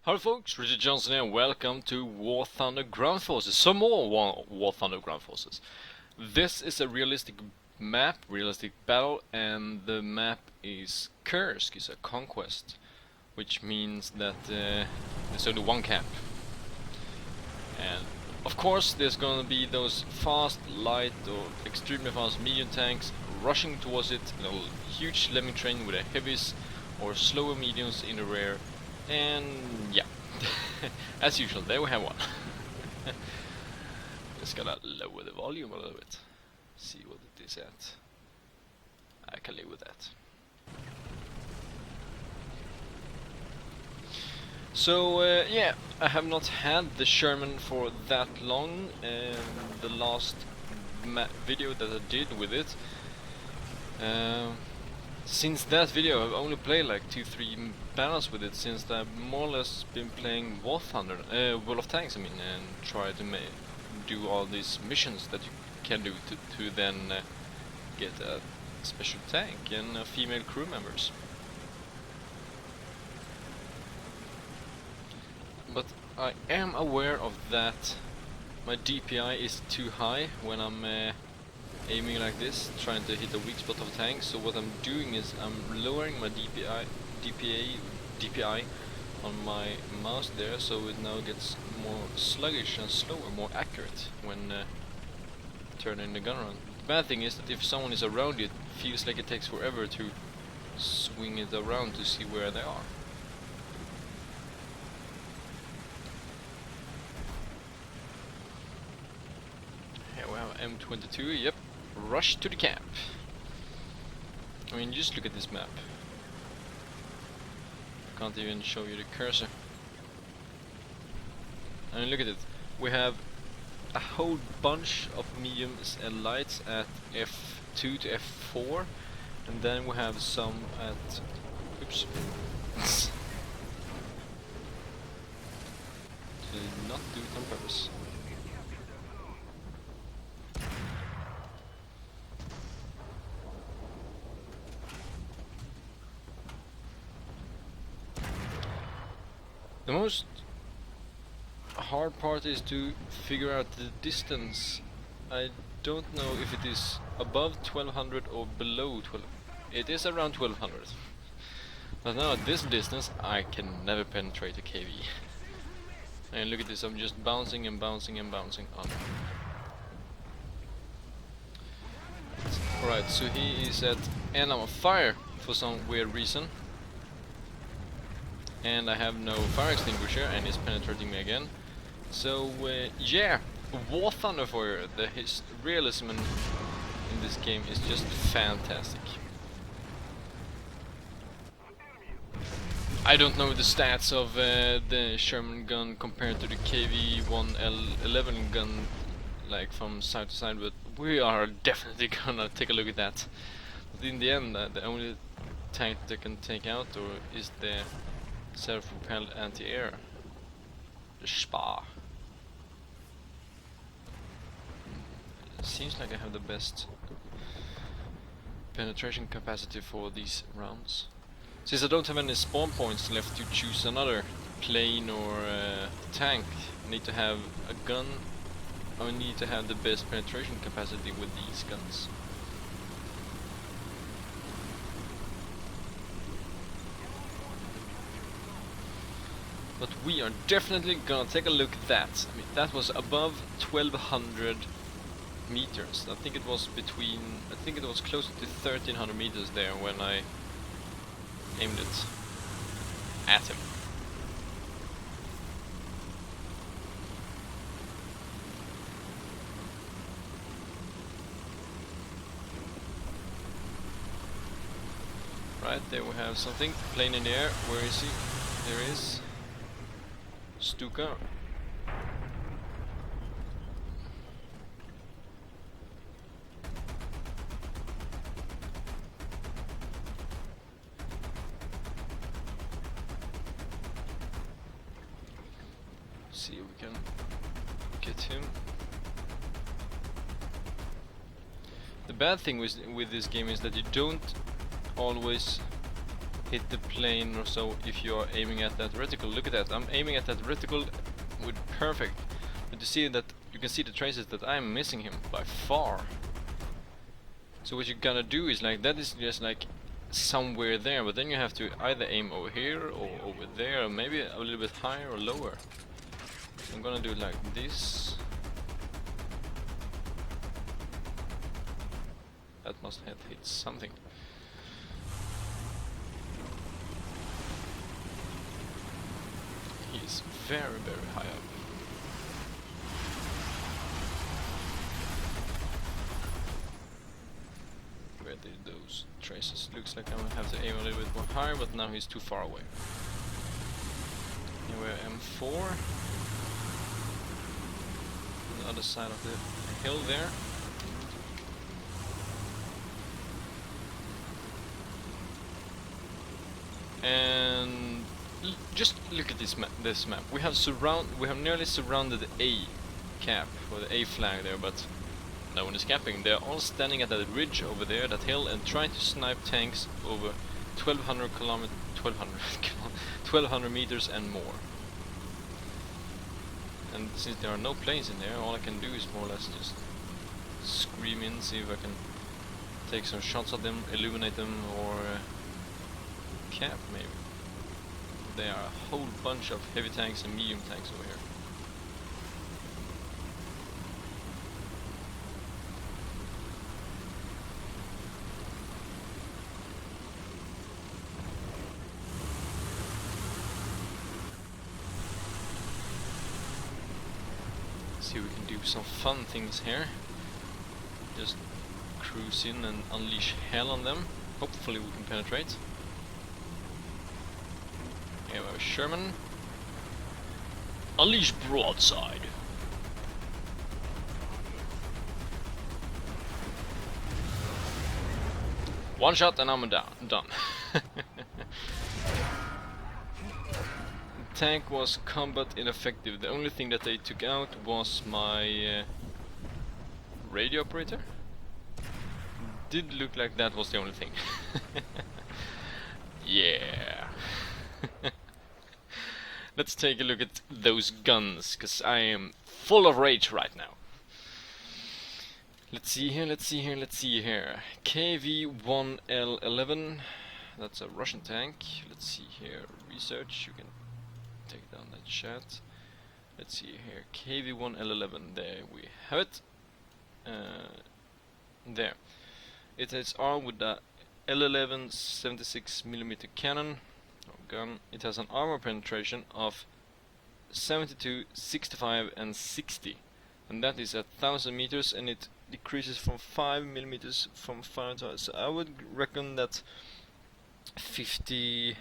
Hello folks, Richard Johnson here and welcome to War Thunder Ground Forces. Some more War Thunder Ground Forces. This is a realistic map, realistic battle, and the map is Kursk, it's a conquest. Which means that there's only one camp. And of course there's gonna be those fast, light or extremely fast medium tanks rushing towards it, a huge lemming train with a heavies or slower mediums in the rear. And yeah, as usual, there we have one. Just gotta lower the volume a little bit. See what it is at. I can live with that. So yeah, I have not had the Sherman for that long. The last video that I did with it. Since that video I've only played like 2-3 battles with it, since I've more or less been playing War Thunder, World of Tanks I mean, and try to do all these missions that you can do to then get a special tank and female crew members. But I am aware of that my DPI is too high when I'm aiming like this, trying to hit the weak spot of a tank. So what I'm doing is I'm lowering my DPI on my mouse there, so it now gets more sluggish and slower, more accurate when turning the gun around. The bad thing is that if someone is around it feels like it takes forever to swing it around to see where they are. Here we have M22, yep. Rush to the camp. I mean, just look at this map. I can't even show you the cursor. I mean, look at it. We have a whole bunch of mediums and lights at F2 to F4, and then we have some at... oops. Did not do it on purpose. The most hard part is to figure out the distance. I don't know if it is above 1200 or below 1200. It is around 1200. But now at this distance I can never penetrate a KV. And look at this, I'm just bouncing and bouncing and bouncing on. Alright, so he is at end of fire for some weird reason. And I have no fire extinguisher and he's penetrating me again. So yeah, War Thunder for you. His realism in this game is just fantastic. I don't know the stats of the Sherman gun compared to the KV-1L11 gun, like from side to side, but we are definitely gonna take a look at that. But in the end, the only tank that can take out is the self-propelled anti-air, the SPA. Seems like I have the best penetration capacity for these rounds. Since I don't have any spawn points left to choose another plane or tank, I need to have a gun. I need to have the best penetration capacity with these guns. But we are definitely gonna take a look at that. I mean, that was above 1200 meters. I think it was closer to 1300 meters there when I aimed it at him. Right, there we have something. Plane in the air. Where is he? There he is. Stuka. See if we can get him. The bad thing with this game is that you don't always hit the plane or so if you are aiming at that reticle. Look at that, I'm aiming at that reticle with perfect. But you see that you can see the traces that I'm missing him by far. So what you gotta do is like, that is just like somewhere there, but then you have to either aim over here or over there, or maybe a little bit higher or lower. So I'm gonna do it like this. That must have hit something. He's very, very high up. Where did those traces? Looks like I'm gonna have to aim a little bit more higher, but now he's too far away. Here we're M4. On the other side of the hill there. And just look at this map. We have nearly surrounded the A cap or the A flag there, but no one is capping. They're all standing at that ridge over there, that hill, and trying to snipe tanks over 1200 meters and more. And since there are no planes in there, all I can do is more or less just scream in, see if I can take some shots at them, illuminate them, or cap maybe. There are a whole bunch of heavy tanks and medium tanks over here. See if we can do some fun things here. Just cruise in and unleash hell on them. Hopefully we can penetrate. Here we have a Sherman. Unleash broadside. One shot and I'm done. Tank was combat ineffective. The only thing that they took out was my radio operator. Did look like that was the only thing. Yeah. Let's take a look at those guns, because I am full of rage right now. Let's see here. KV-1L11. That's a Russian tank. Let's see here. Research. You can take down that chat. Let's see here. KV-1L11. There we have it. There. It is armed with the L11 76mm cannon or gun. It has an armor penetration of 72, 65 and 60, and that is at 1000 meters, and it decreases from 5mm from fire to. So I would reckon that 58mm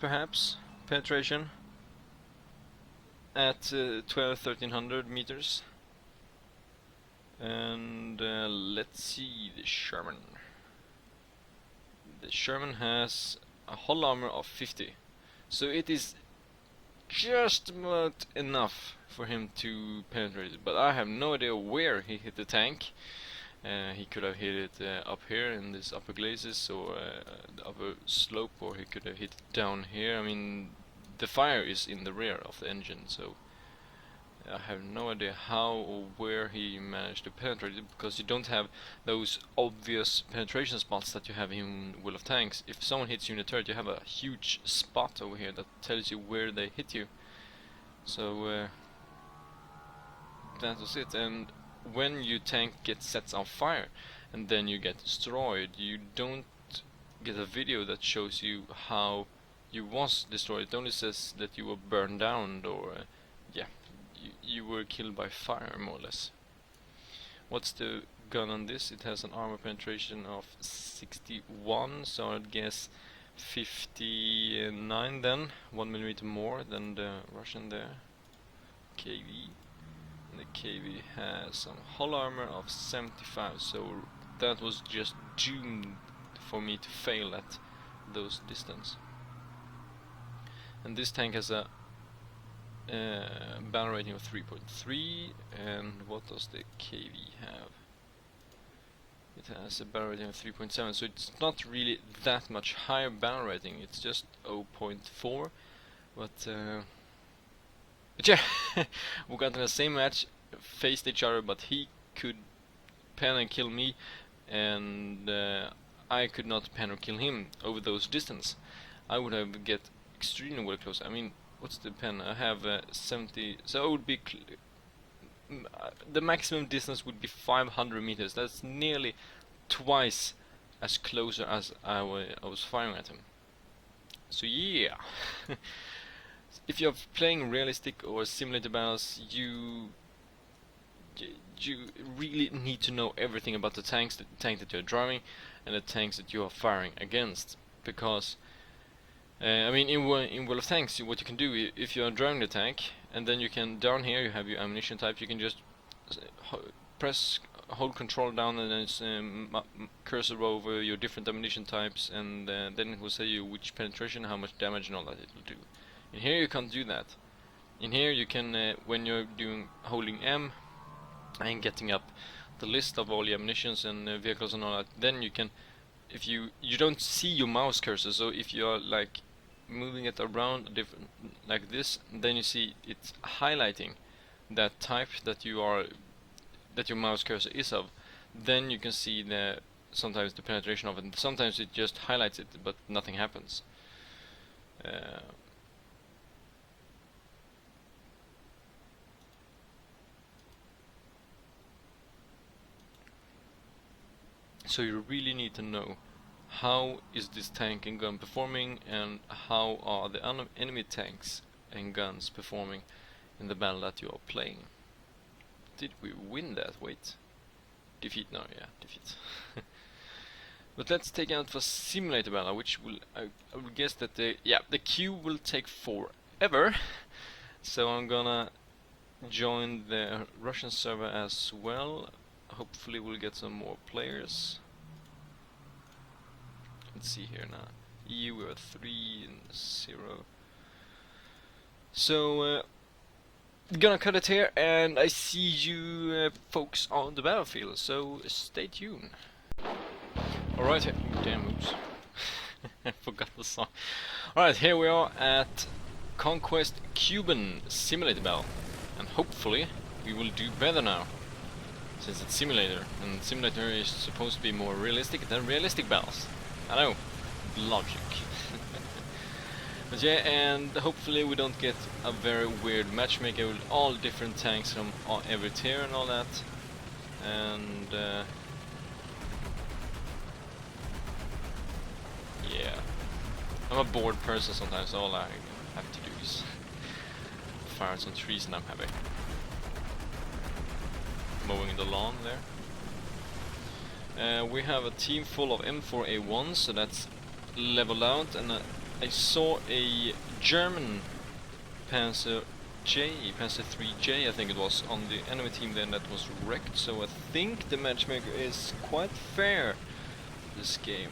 perhaps penetration at 1300 meters. And let's see the Sherman. The Sherman has a hull armor of 50, so it is just about enough for him to penetrate it, but I have no idea where he hit the tank. He could have hit it up here in this upper glacis or the upper slope, or he could have hit it down here. I mean, the fire is in the rear of the engine, so I have no idea how or where he managed to penetrate it, because you don't have those obvious penetration spots that you have in World of Tanks. If someone hits you in the turret, you have a huge spot over here that tells you where they hit you. So that was it. And when your tank sets on fire and then you get destroyed, you don't get a video that shows you how you was destroyed. It only says that you were burned down, or you were killed by fire, more or less. What's the gun on this? It has an armor penetration of 61, so I'd guess 59 then, 1mm more than the Russian there. KV. And the KV has some hull armor of 75, so that was just doomed for me to fail at those distance. And this tank has a battle rating of 3.3, and what does the KV have? It has a battle rating of 3.7, so it's not really that much higher battle rating. It's just 0.4, but yeah, we got in the same match, faced each other, but he could pen and kill me, and I could not pen or kill him over those distance. I would have get extremely well close. I mean, what's the pen? I have 70, so it would be the maximum distance would be 500 meters. That's nearly twice as closer as I was firing at him. So yeah, if you're playing realistic or simulator battles, you really need to know everything about the tanks, the tank that you're driving, and the tanks that you are firing against. Because I mean, in World of Tanks, what you can do if you are driving the tank, and then you can, down here you have your ammunition type, you can just hold control down, and then it's cursor over your different ammunition types, and then it will say you which penetration, how much damage, and all that it will do. In here you can't do that. In here you can, when you're holding M and getting up the list of all the ammunitions and vehicles and all that, then you can, if you don't see your mouse cursor, so if you are like moving it around different like this, then you see it's highlighting that type that your mouse cursor is of. Then you can see sometimes the penetration of it, and sometimes it just highlights it but nothing happens. So you really need to know how is this tank and gun performing, and how are the enemy tanks and guns performing in the battle that you are playing. Did we win that? Wait. Defeat? No, yeah, defeat. But let's take out for simulator battle, which will, I would guess that the queue will take forever. So I'm gonna join the Russian server as well. Hopefully we'll get some more players. Let's see here now. EU, we are 3-0. So gonna cut it here, and I see you folks on the battlefield, so stay tuned. Alright, damn, oops. I forgot the song. Alright, here we are at Conquest Cuban Simulator Battle, and hopefully we will do better now, since it's simulator, and simulator is supposed to be more realistic than realistic battles. I know, logic. But yeah, and hopefully we don't get a very weird matchmaker with all different tanks from every tier and all that. And yeah, I'm a bored person sometimes, so all I have to do is fire some trees and I'm happy. Mowing the lawn there. We have a team full of M4A1s, so that's leveled out, and I saw a German Panzer 3J I think it was, on the enemy team then that was wrecked, so I think the matchmaker is quite fair this game.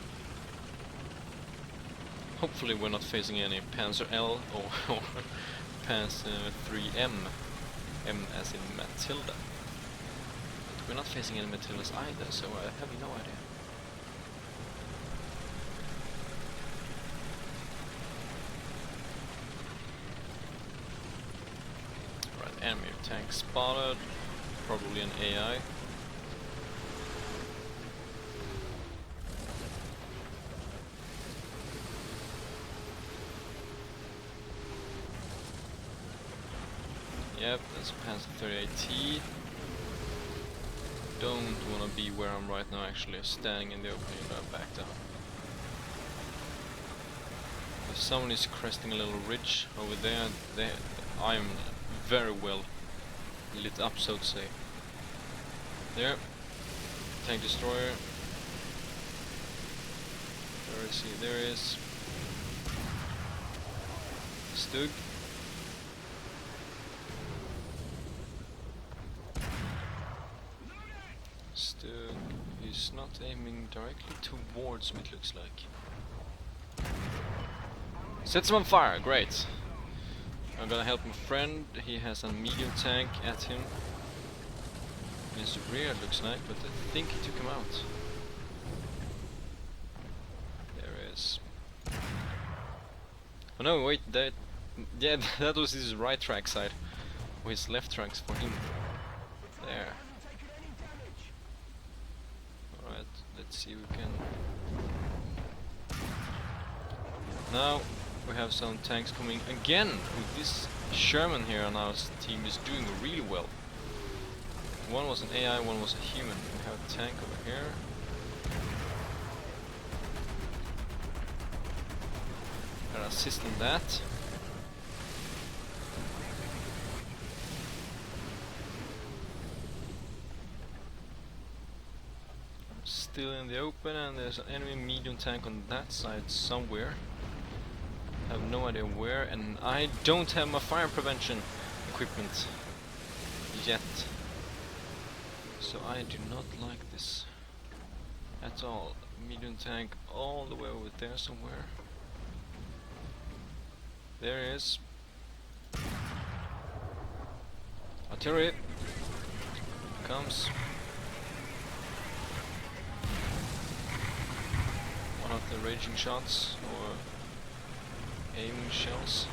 Hopefully we're not facing any Panzer L or Panzer 3M, M as in Matilda. But we're not facing any Matildas either, so I have no idea. Enemy tank spotted, probably an AI. Yep, that's a Panzer 38T. Don't wanna be where I'm right now, actually, standing in the opening, but back down. If someone is cresting a little ridge over there, I'm very well lit up, so to say. There, tank destroyer. Where is he? There he is. Stug. Stug is not aiming directly towards me, it looks like. Sets him on fire, great. I'm gonna help my friend, he has a medium tank at him. In his rear it looks like, but I think he took him out. Oh no, wait, that... Yeah, that was his right track side. Or his left tracks for him. There. Alright, let's see if we can... Now we have some tanks coming again with this Sherman here on our team is doing really well. One was an AI, one was a human. We have a tank over here. Gonna assist in that. Still in the open, and there's an enemy medium tank on that side somewhere. I have no idea where, and I don't have my fire prevention equipment yet. So I do not like this at all. Medium tank all the way over there somewhere. There it is. Artillery comes. One of the raging shots or aiming shells.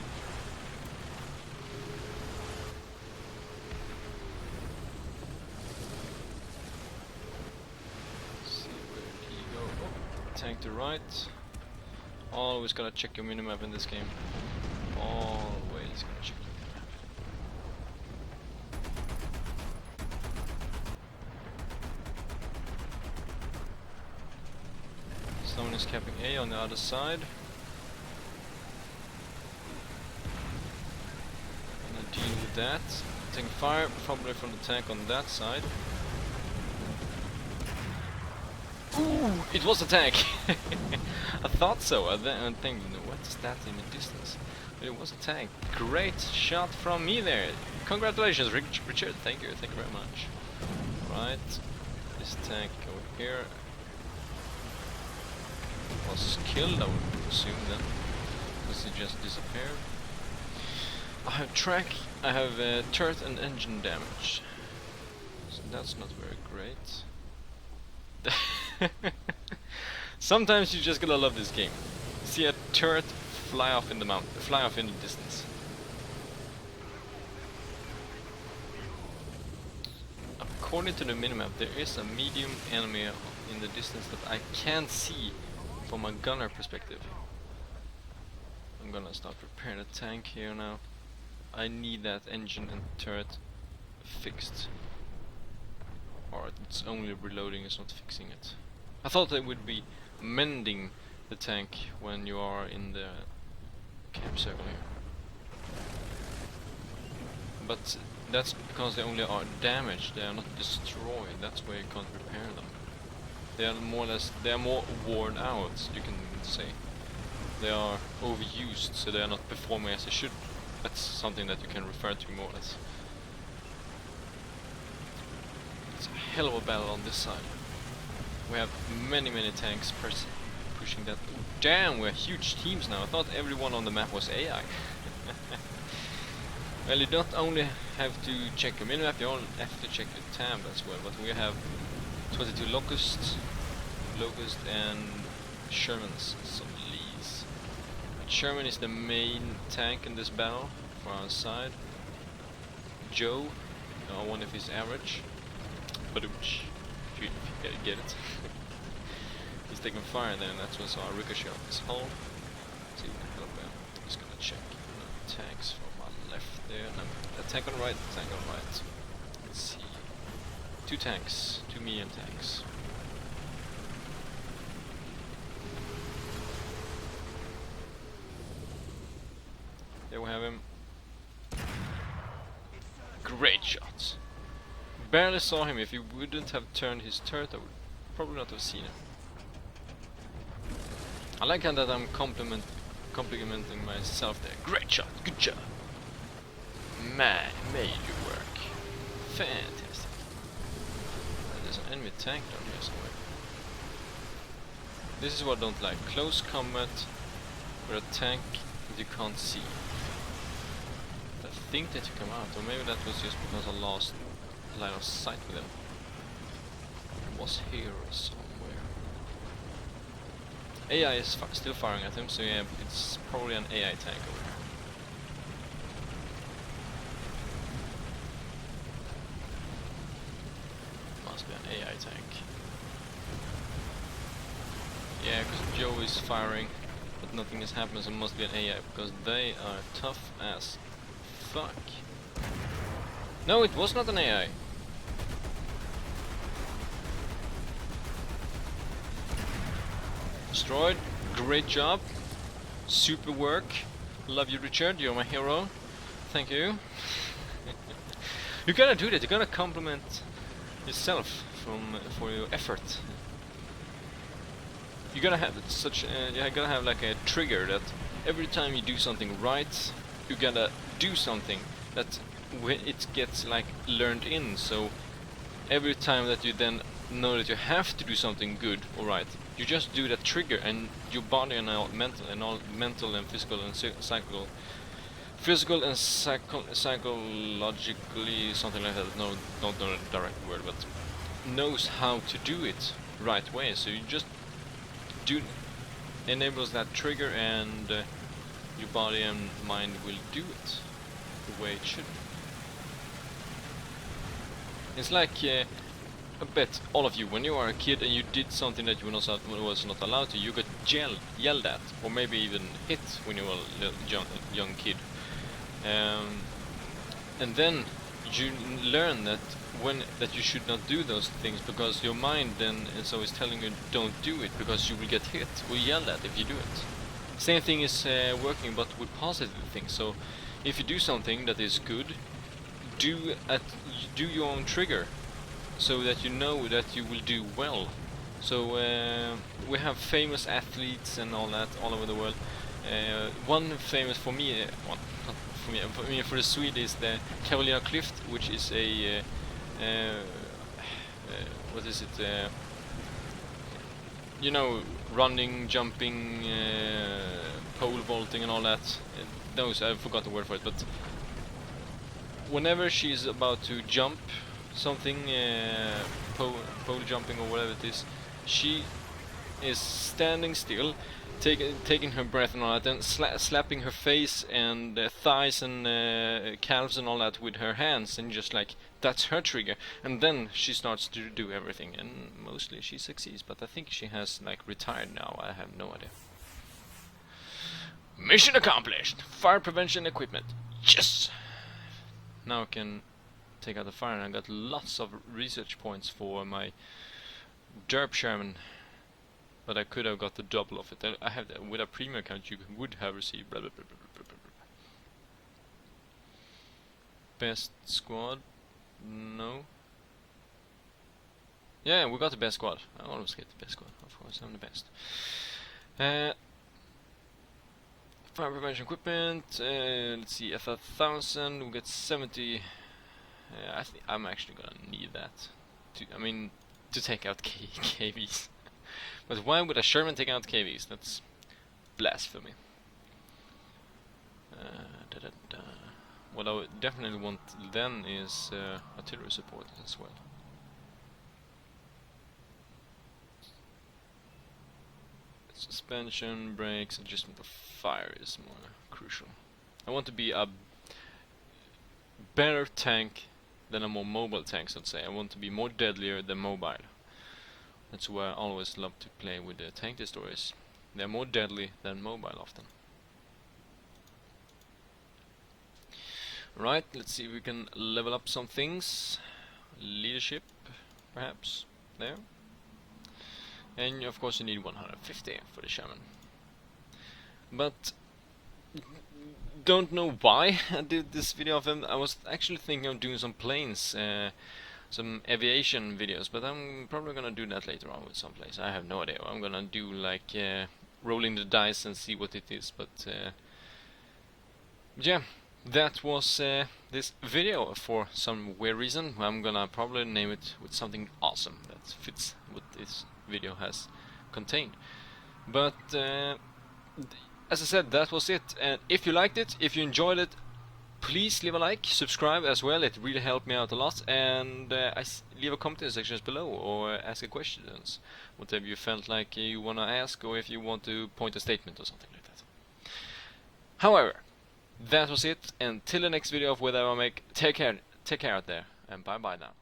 See where he go. Oh, tank to right. Always gotta check your minimap in this game. Always gotta check your minimap. Someone is capping A on the other side. Gonna deal with that. Taking fire probably from the tank on that side. Ooh, it was a tank! I thought so. I'm thinking, what is that in the distance? But it was a tank. Great shot from me there. Congratulations, Richard. Thank you very much. Right, this tank over here was killed, I would assume then, because it just disappeared. I have track, I have turret and engine damage, so that's not very great. Sometimes you just gotta love this game. See a turret fly off in the mountain, fly off in the distance. According to the minimap, there is a medium enemy in the distance that I can't see from a gunner perspective. I'm gonna start preparing a tank here now. I need that engine and turret fixed. Or it's only reloading, it's not fixing it. I thought they would be mending the tank when you are in the camp circle here. But that's because they only are damaged, they are not destroyed. That's why you can't repair them. They are more or less, they are more worn out, you can say. They are overused, so they are not performing as they should. That's something that you can refer to more or less. It's a hell of a battle on this side. We have many tanks pushing that. Damn, we're huge teams now. I thought everyone on the map was AI. Well, you don't only have to check your minimap, you also have to check your tab as well. But we have 22 Locust and Shermans, some Lees. Sherman is the main tank in this battle for our side. Joe, I wonder if he's average. But if you get it. He's taking fire then, that's what's our ricochet of his hull. See if we can help him. I'm just gonna check the tanks from my left there. No, a tank on the right, tank on the right. Let's see. Two tanks, two medium tanks. There we have him. Great shots. Barely saw him. If he wouldn't have turned his turret, I would probably not have seen him. I like how that I'm complimenting myself there. Great shot, good job. Man, made you work. Fantastic. There's an enemy tank down here somewhere. This is what I don't like. Close combat with a tank that you can't see. I think that you come out, or maybe that was just because I lost line of sight with them. It was here somewhere. AI is still firing at him, so yeah, it's probably an AI tank over here. Must be an AI tank. Yeah, because Joe is firing, but nothing is happening, so it must be an AI, because they are tough as fuck. No, it was not an AI. Destroyed. Great job. Super work. Love you, Richard. You're my hero. Thank you. You gotta do that. You gotta compliment yourself for your effort. You gotta have such. You gotta have like a trigger that every time you do something right, you gotta do something that when it gets like learned in. So every time that you then know that you have to do something good or right, you just do that trigger, and your body and all mental and physical and psychologically, something like that. No, not the direct word, but knows how to do it right way. So you just do enables that trigger, and your body and mind will do it the way it should. It's like I bet all of you, when you are a kid and you did something that you was not allowed to, you got yelled at, or maybe even hit when you were a young kid. And then you learn that you should not do those things, because your mind then is always telling you don't do it because you will get hit or yelled at if you do it. Same thing is working, but with positive things. So if you do something that is good, do your own trigger, so that you know that you will do well. So we have famous athletes and all that all over the world. One famous for me, for the Swede, is the Carolina Klüft, which is a what is it? You know, running, jumping, pole vaulting, and all that. Those, I forgot the word for it, but whenever she's about to jump something, pole jumping or whatever it is, she is standing still, taking her breath and all that, and slapping her face and thighs and calves and all that with her hands, and just like, that's her trigger. And then she starts to do everything, and mostly she succeeds, but I think she has like retired now. I have no idea. Mission accomplished. Fire prevention equipment. Yes. Now I can take out the fire, and I got lots of research points for my derp Sherman, but I could have got the double of it. I have that. With a premium account you would have received blah, blah, blah, blah, blah, blah. Best squad? No. Yeah, we got the best squad. I always get the best squad, of course, I'm the best. Fire prevention equipment, let's see, at 1,000 we get 70. I'm actually gonna need that to take out KVs. But why would a Sherman take out KVs? That's blasphemy. What I would definitely want then is artillery support as well. Suspension, brakes, adjustment of fire is more crucial. I want to be a better tank than a more mobile tank, so to say. I want to be more deadlier than mobile. That's why I always love to play with the tank destroyers. They're more deadly than mobile often. Right, let's see if we can level up some things. Leadership, perhaps, there. And of course you need 150 for the Sherman. But don't know why I did this video of him. I was actually thinking of doing some planes, some aviation videos, but I'm probably gonna do that later on with some place. I have no idea. I'm gonna do like rolling the dice and see what it is. But yeah, that was this video. For some weird reason, I'm gonna probably name it with something awesome that fits what this video has contained. But as I said, that was it. And if you liked it, if you enjoyed it, Please leave a like, subscribe as well, it really helped me out a lot, and leave a comment in the sections below, or ask a questions, whatever you felt like you wanna ask, or if you want to point a statement or something like that. However, that was it, until the next video of whatever I make, take care out there, and bye bye now.